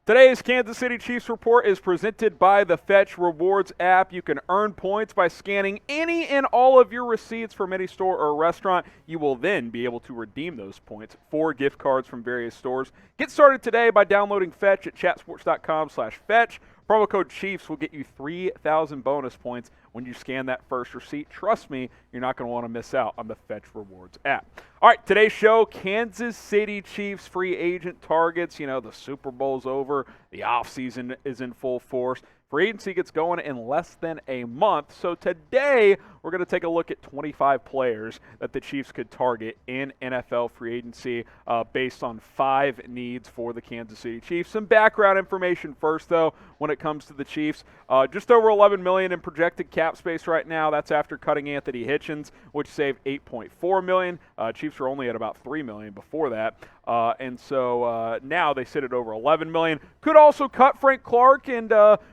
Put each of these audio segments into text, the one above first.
Today's Kansas City Chiefs report is presented by the Fetch Rewards app. You can earn points by scanning any and all of your receipts from any store or restaurant. You will then be able to redeem those points for gift cards from various stores. Get started today by downloading Fetch at chatsports.com/fetch. Promo code Chiefs will get you 3,000 bonus points when you scan that first receipt. Trust me, you're not going to want to miss out on the Fetch Rewards app. All right, today's show, Kansas City Chiefs free agent targets. You know, the Super Bowl's over. The offseason is in full force. Free agency gets going in less than a month. So today, we're going to take a look at 25 players that the Chiefs could target in NFL free agency based on 5 needs for the Kansas City Chiefs. Some background information first, though, when it comes to the Chiefs. Just over $11 million in projected cap space right now. That's after cutting Anthony Hitchens, which saved $8.4 million. Chiefs were only at about $3 million before that. And so now they sit at over $11 million. Could also cut Frank Clark and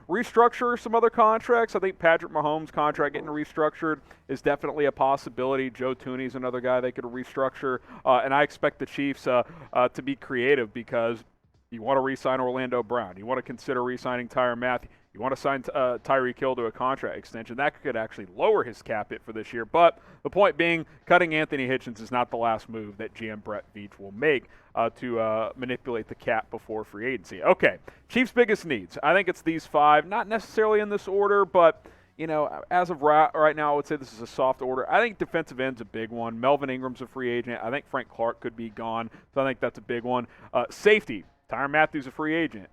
restructure some other contracts. I think Patrick Mahomes' contract getting restructured is definitely a possibility. Joe Tooney's another guy they could restructure. And I expect the Chiefs to be creative because you want to re-sign Orlando Brown. You want to consider re-signing Tyrann Mathieu. You want to sign Tyreek Hill to a contract extension. That could actually lower his cap hit for this year. But the point being, cutting Anthony Hitchens is not the last move that GM Brett Veach will make to manipulate the cap before free agency. Okay, Chiefs' biggest needs. I think it's these 5, not necessarily in this order, but you know, as of right now, I would say this is a soft order. I think defensive end's a big one. Melvin Ingram's a free agent. I think Frank Clark could be gone, so I think that's a big one. Safety, Tyrann Mathieu's a free agent.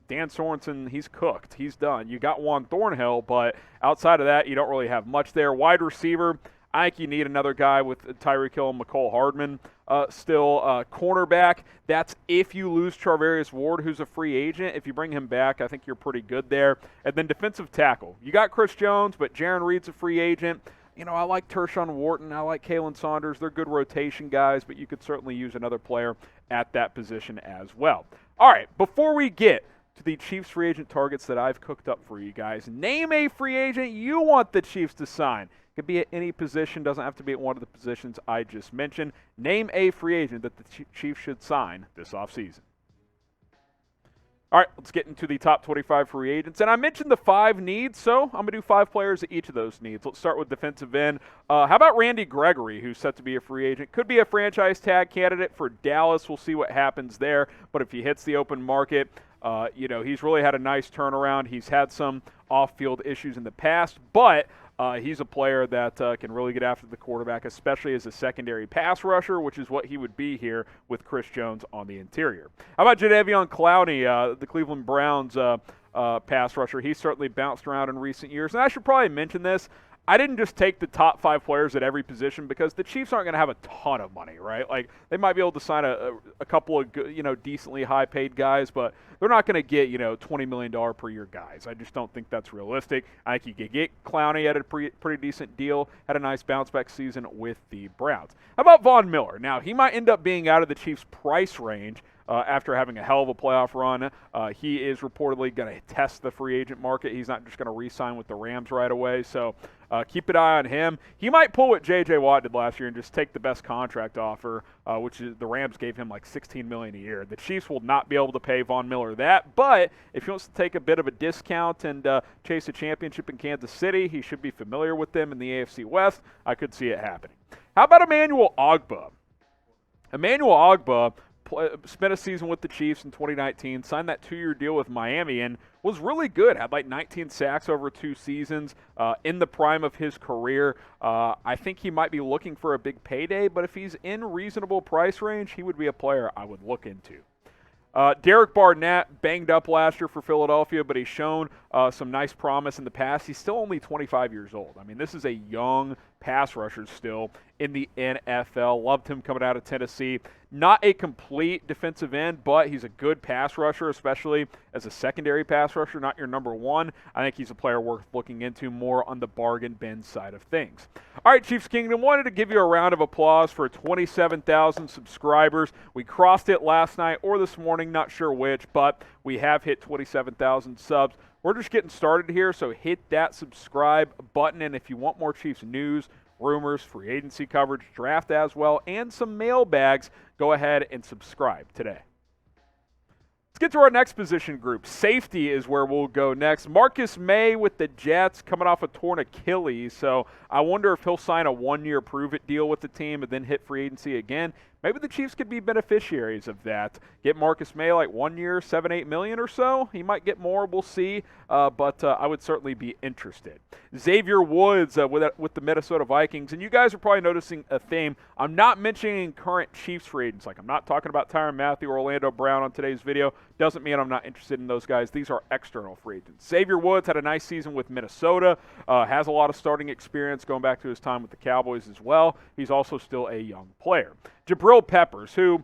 Dan Sorensen, he's cooked. He's done. You got Juan Thornhill, but outside of that, you don't really have much there. Wide receiver, I think you need another guy with Tyreek Hill and McCole Hardman still. Cornerback, that's if you lose Charvarius Ward, who's a free agent. If you bring him back, I think you're pretty good there. And then defensive tackle. You got Chris Jones, but Jaron Reed's a free agent. You know, I like Tershawn Wharton. I like Kalen Saunders. They're good rotation guys, but you could certainly use another player at that position as well. All right, before we get to the Chiefs free agent targets that I've cooked up for you guys, name a free agent you want the Chiefs to sign. It could be at any position, doesn't have to be at one of the positions I just mentioned. Name a free agent that the Chiefs should sign this offseason. All right, let's get into the top 25 free agents. And I mentioned the 5 needs, so I'm going to do 5 players at each of those needs. Let's start with defensive end. How about Randy Gregory, who's set to be a free agent? Could be a franchise tag candidate for Dallas. We'll see what happens there. But if he hits the open market, you know, he's really had a nice turnaround. He's had some off-field issues in the past, but he's a player that can really get after the quarterback, especially as a secondary pass rusher, which is what he would be here with Chris Jones on the interior. How about Jadeveon Clowney, the Cleveland Browns pass rusher? He's certainly bounced around in recent years. And I should probably mention this. I didn't just take the top 5 players at every position because the Chiefs aren't going to have a ton of money, right? Like, they might be able to sign a couple of, you know, decently high-paid guys, but they're not going to get, you know, $20 million per year guys. I just don't think that's realistic. I think you could get Clowney at a pretty decent deal, had a nice bounce-back season with the Browns. How about Von Miller? Now, he might end up being out of the Chiefs' price range after having a hell of a playoff run. He is reportedly going to test the free agent market. He's not just going to re-sign with the Rams right away, so keep an eye on him. He might pull what J.J. Watt did last year and just take the best contract offer, which is the Rams gave him like $16 million a year. The Chiefs will not be able to pay Von Miller that, but if he wants to take a bit of a discount and chase a championship in Kansas City, he should be familiar with them in the AFC West. I could see it happening. How about Emmanuel Ogbah? Emmanuel Ogbah spent a season with the Chiefs in 2019, signed that 2-year deal with Miami, and was really good. Had like 19 sacks over 2 seasons in the prime of his career. I think he might be looking for a big payday, but if he's in reasonable price range, he would be a player I would look into. Derek Barnett banged up last year for Philadelphia, but he's shown some nice promise in the past. He's still only 25 years old. I mean, this is a young pass rusher still in the NFL. Loved him coming out of Tennessee. Not a complete defensive end, but he's a good pass rusher, especially as a secondary pass rusher, not your number 1. I think he's a player worth looking into more on the bargain bin side of things. All right, Chiefs Kingdom, wanted to give you a round of applause for 27,000 subscribers. We crossed it last night or this morning, not sure which, but we have hit 27,000 subs. We're just getting started here, so hit that subscribe button, and if you want more Chiefs news, rumors, free agency coverage, draft as well, and some mailbags, go ahead and subscribe today. Let's get to our next position group. Safety is where we'll go next. Marcus Maye with the Jets coming off a torn Achilles, so I wonder if he'll sign a one-year prove-it deal with the team and then hit free agency again. Maybe the Chiefs could be beneficiaries of that. Get Marcus Maye like 1 year, $7-8 million or so. He might get more. We'll see. But I would certainly be interested. Xavier Woods with the Minnesota Vikings. And you guys are probably noticing a theme. I'm not mentioning current Chiefs free agents. Like I'm not talking about Tyrann Mathieu or Orlando Brown on today's video. Doesn't mean I'm not interested in those guys. These are external free agents. Xavier Woods had a nice season with Minnesota. Has a lot of starting experience going back to his time with the Cowboys as well. He's also still a young player. Jabrill Peppers, who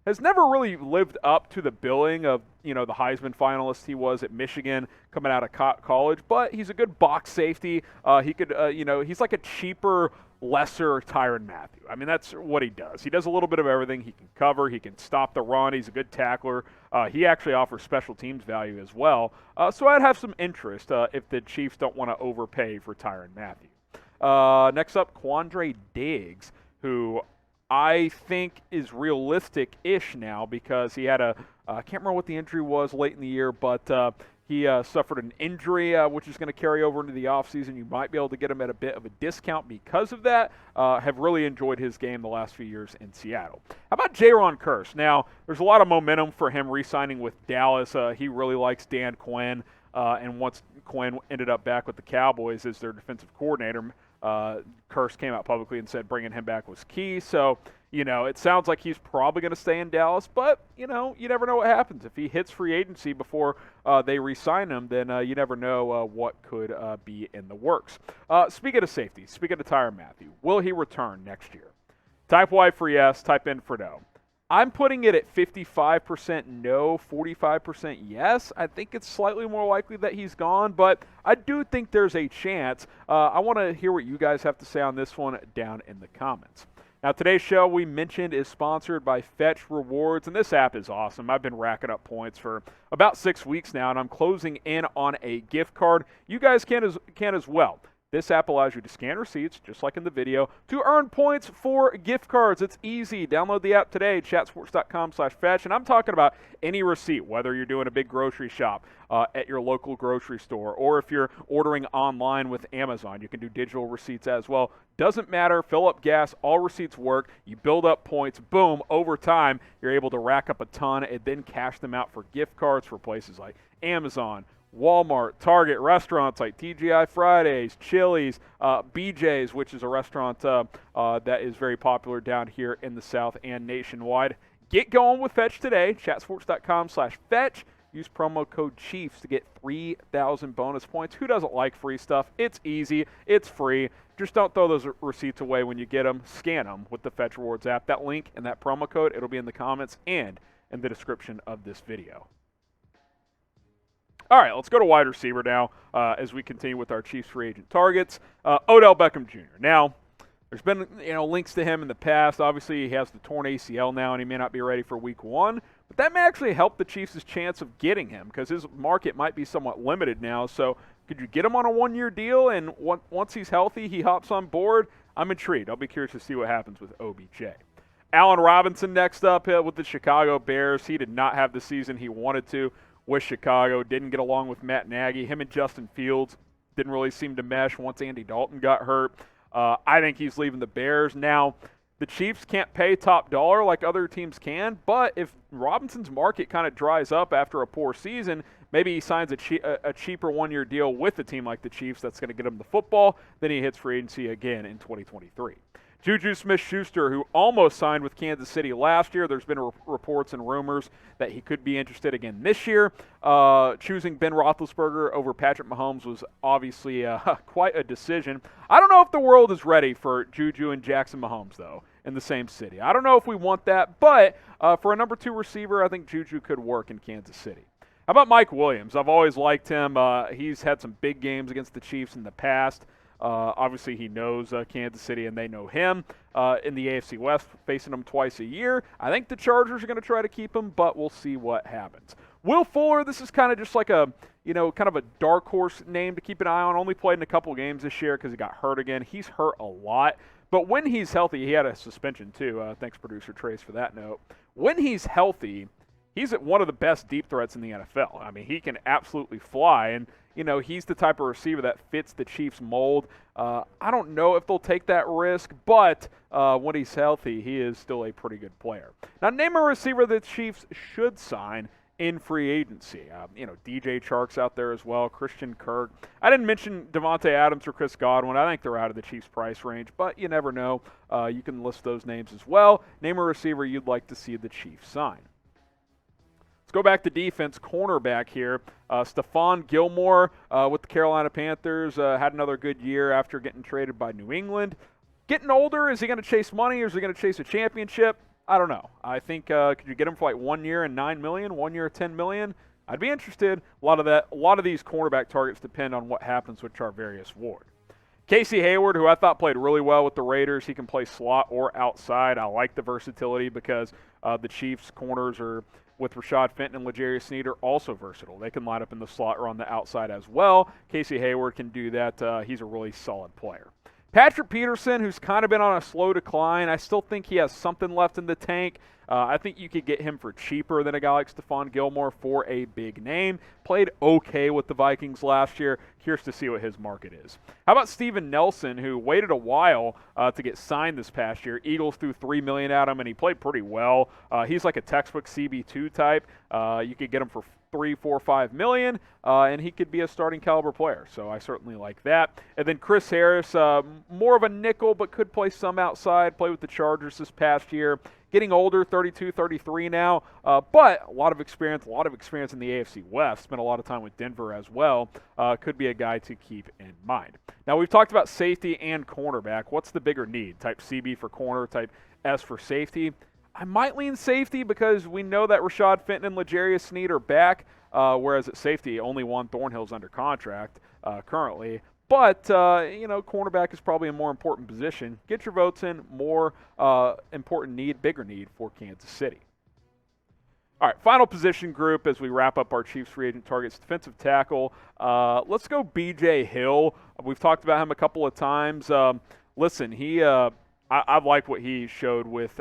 has never really lived up to the billing of, the Heisman finalist he was at Michigan coming out of college, but he's a good box safety. He could, he's like a cheaper, lesser Tyrann Mathieu. I mean, that's what he does. He does a little bit of everything. He can cover. He can stop the run. He's a good tackler. He actually offers special teams value as well. So I'd have some interest if the Chiefs don't want to overpay for Tyrann Mathieu. Next up, Quandre Diggs, who I think is realistic-ish now because he had I can't remember what the injury was late in the year, but he suffered an injury which is going to carry over into the offseason. You might be able to get him at a bit of a discount because of that. Have really enjoyed his game the last few years in Seattle. How about Jaron Kearse? Now, there's a lot of momentum for him re-signing with Dallas. He really likes Dan Quinn, and once Quinn ended up back with the Cowboys as their defensive coordinator, Kearse came out publicly and said bringing him back was key. So, it sounds like he's probably going to stay in Dallas, but, you never know what happens. If he hits free agency before they re-sign him, then you never know what could be in the works. Speaking of safety, speaking of Tyrann Mathieu, will he return next year? Type Y for yes, type N for no. I'm putting it at 55% no, 45% yes. I think it's slightly more likely that he's gone, but I do think there's a chance. I want to hear what you guys have to say on this one down in the comments. Now, today's show, we mentioned, is sponsored by Fetch Rewards, and this app is awesome. I've been racking up points for about 6 weeks now, and I'm closing in on a gift card. You guys can as well. This app allows you to scan receipts, just like in the video, to earn points for gift cards. It's easy. Download the app today, chatsports.com/fetch. And I'm talking about any receipt, whether you're doing a big grocery shop at your local grocery store, or if you're ordering online with Amazon, you can do digital receipts as well. Doesn't matter. Fill up gas. All receipts work. You build up points. Boom. Over time, you're able to rack up a ton and then cash them out for gift cards for places like Amazon, Walmart, Target, restaurants like TGI Fridays, Chili's, BJ's, which is a restaurant that is very popular down here in the South and nationwide. Get going with Fetch today, chatsports.com/fetch. Use promo code CHIEFS to get 3,000 bonus points. Who doesn't like free stuff? It's easy. It's free. Just don't throw those receipts away when you get them. Scan them with the Fetch Rewards app. That link and that promo code, it'll be in the comments and in the description of this video. All right, let's go to wide receiver now as we continue with our Chiefs free agent targets. Odell Beckham Jr. Now, there's been links to him in the past. Obviously, he has the torn ACL now, and he may not be ready for Week 1. But that may actually help the Chiefs' chance of getting him because his market might be somewhat limited now. So could you get him on a one-year deal, and once he's healthy, he hops on board? I'm intrigued. I'll be curious to see what happens with OBJ. Allen Robinson next up with the Chicago Bears. He did not have the season he wanted to with Chicago. Didn't get along with Matt Nagy. Him and Justin Fields didn't really seem to mesh once Andy Dalton got hurt. I think he's leaving the Bears. Now, the Chiefs can't pay top dollar like other teams can, but if Robinson's market kind of dries up after a poor season, maybe he signs a cheaper one-year deal with a team like the Chiefs that's going to get him the football, then he hits free agency again in 2023. Juju Smith-Schuster, who almost signed with Kansas City last year. There's been reports and rumors that he could be interested again this year. Choosing Ben Roethlisberger over Patrick Mahomes was obviously quite a decision. I don't know if the world is ready for Juju and Jackson Mahomes, though, in the same city. I don't know if we want that, but for a number 2 receiver, I think Juju could work in Kansas City. How about Mike Williams? I've always liked him. He's had some big games against the Chiefs in the past. Obviously, he knows Kansas City, and they know him in the AFC West, facing them twice a year. I think the Chargers are going to try to keep him, but we'll see what happens. Will Fuller, this is kind of just like a, kind of a dark horse name to keep an eye on. Only played in a couple games this year because he got hurt again. He's hurt a lot, but when he's healthy, he had a suspension too. Thanks, producer Trace, for that note. When he's healthy, he's one of the best deep threats in the NFL. I mean, he can absolutely fly, and he's the type of receiver that fits the Chiefs' mold. I don't know if they'll take that risk, but when he's healthy, he is still a pretty good player. Now, name a receiver the Chiefs should sign in free agency. DJ Chark's out there as well, Christian Kirk. I didn't mention Devontae Adams or Chris Godwin. I think they're out of the Chiefs' price range, but you never know. You can list those names as well. Name a receiver you'd like to see the Chiefs sign. Let's go back to defense, cornerback here. Stephon Gilmore with the Carolina Panthers had another good year after getting traded by New England. Getting older, is he going to chase money or is he going to chase a championship? I don't know. I think could you get him for like 1 year and $9 million, 1 year $10 million? I'd be interested. A lot of these cornerback targets depend on what happens with Charvarius Ward. Casey Hayward, who I thought played really well with the Raiders, he can play slot or outside. I like the versatility because the Chiefs' corners are, with Rashad Fenton and L'Jarius Sneed, are also versatile. They can line up in the slot or on the outside as well. Casey Hayward can do that. He's a really solid player. Patrick Peterson, who's kind of been on a slow decline, I still think he has something left in the tank. I think you could get him for cheaper than a guy like Stephon Gilmore for a big name. Played okay with the Vikings last year. Curious to see what his market is. How about Steven Nelson, who waited a while to get signed this past year? Eagles threw $3 million at him, and he played pretty well. He's like a textbook CB2 type. You could get him for $3, $4, $5 million, and he could be a starting caliber player. So I certainly like that. And then Chris Harris, more of a nickel, but could play some outside. Played with the Chargers this past year. Getting older, 32, 33 now, but a lot of experience in the AFC West. Spent a lot of time with Denver as well. Could be a guy to keep in mind. Now, we've talked about safety and cornerback. What's the bigger need? Type CB for corner, type S for safety. I might lean safety because we know that Rashad Fenton and L'Jarius Sneed are back, whereas at safety, only Juan Thornhill's under contract currently. But, cornerback is probably a more important position. Get your votes in. More important need, bigger need for Kansas City. All right, final position group as we wrap up our Chiefs free agent targets. Defensive tackle. Let's go B.J. Hill. We've talked about him a couple of times. Listen, I like what he showed with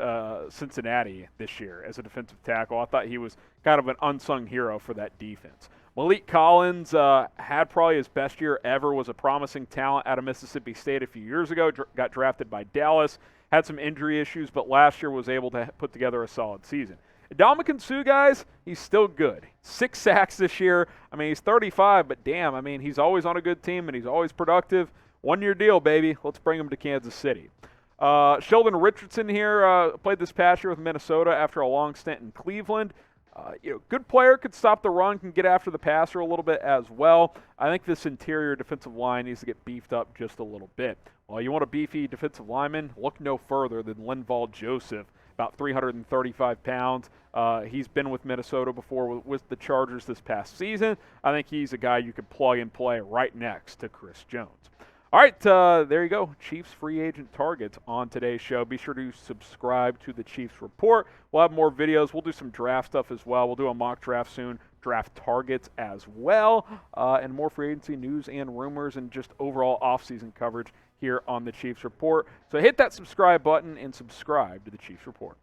Cincinnati this year as a defensive tackle. I thought he was kind of an unsung hero for that defense. Malik Collins had probably his best year ever, was a promising talent out of Mississippi State a few years ago, got drafted by Dallas, had some injury issues, but last year was able to put together a solid season. Ndamukong Suh, guys, he's still good. 6 sacks this year. I mean, he's 35, but damn, I mean, he's always on a good team and he's always productive. 1-year deal, baby. Let's bring him to Kansas City. Sheldon Richardson here played this past year with Minnesota after a long stint in Cleveland. Good player, could stop the run, can get after the passer a little bit as well. I think this interior defensive line needs to get beefed up just a little bit. Well, you want a beefy defensive lineman? Look no further than Linval Joseph, about 335 pounds. He's been with Minnesota before with the Chargers this past season. I think he's a guy you could plug and play right next to Chris Jones. All right, there you go. Chiefs free agent targets on today's show. Be sure to subscribe to the Chiefs Report. We'll have more videos. We'll do some draft stuff as well. We'll do a mock draft soon, draft targets as well, and more free agency news and rumors and just overall offseason coverage here on the Chiefs Report. So hit that subscribe button and subscribe to the Chiefs Report.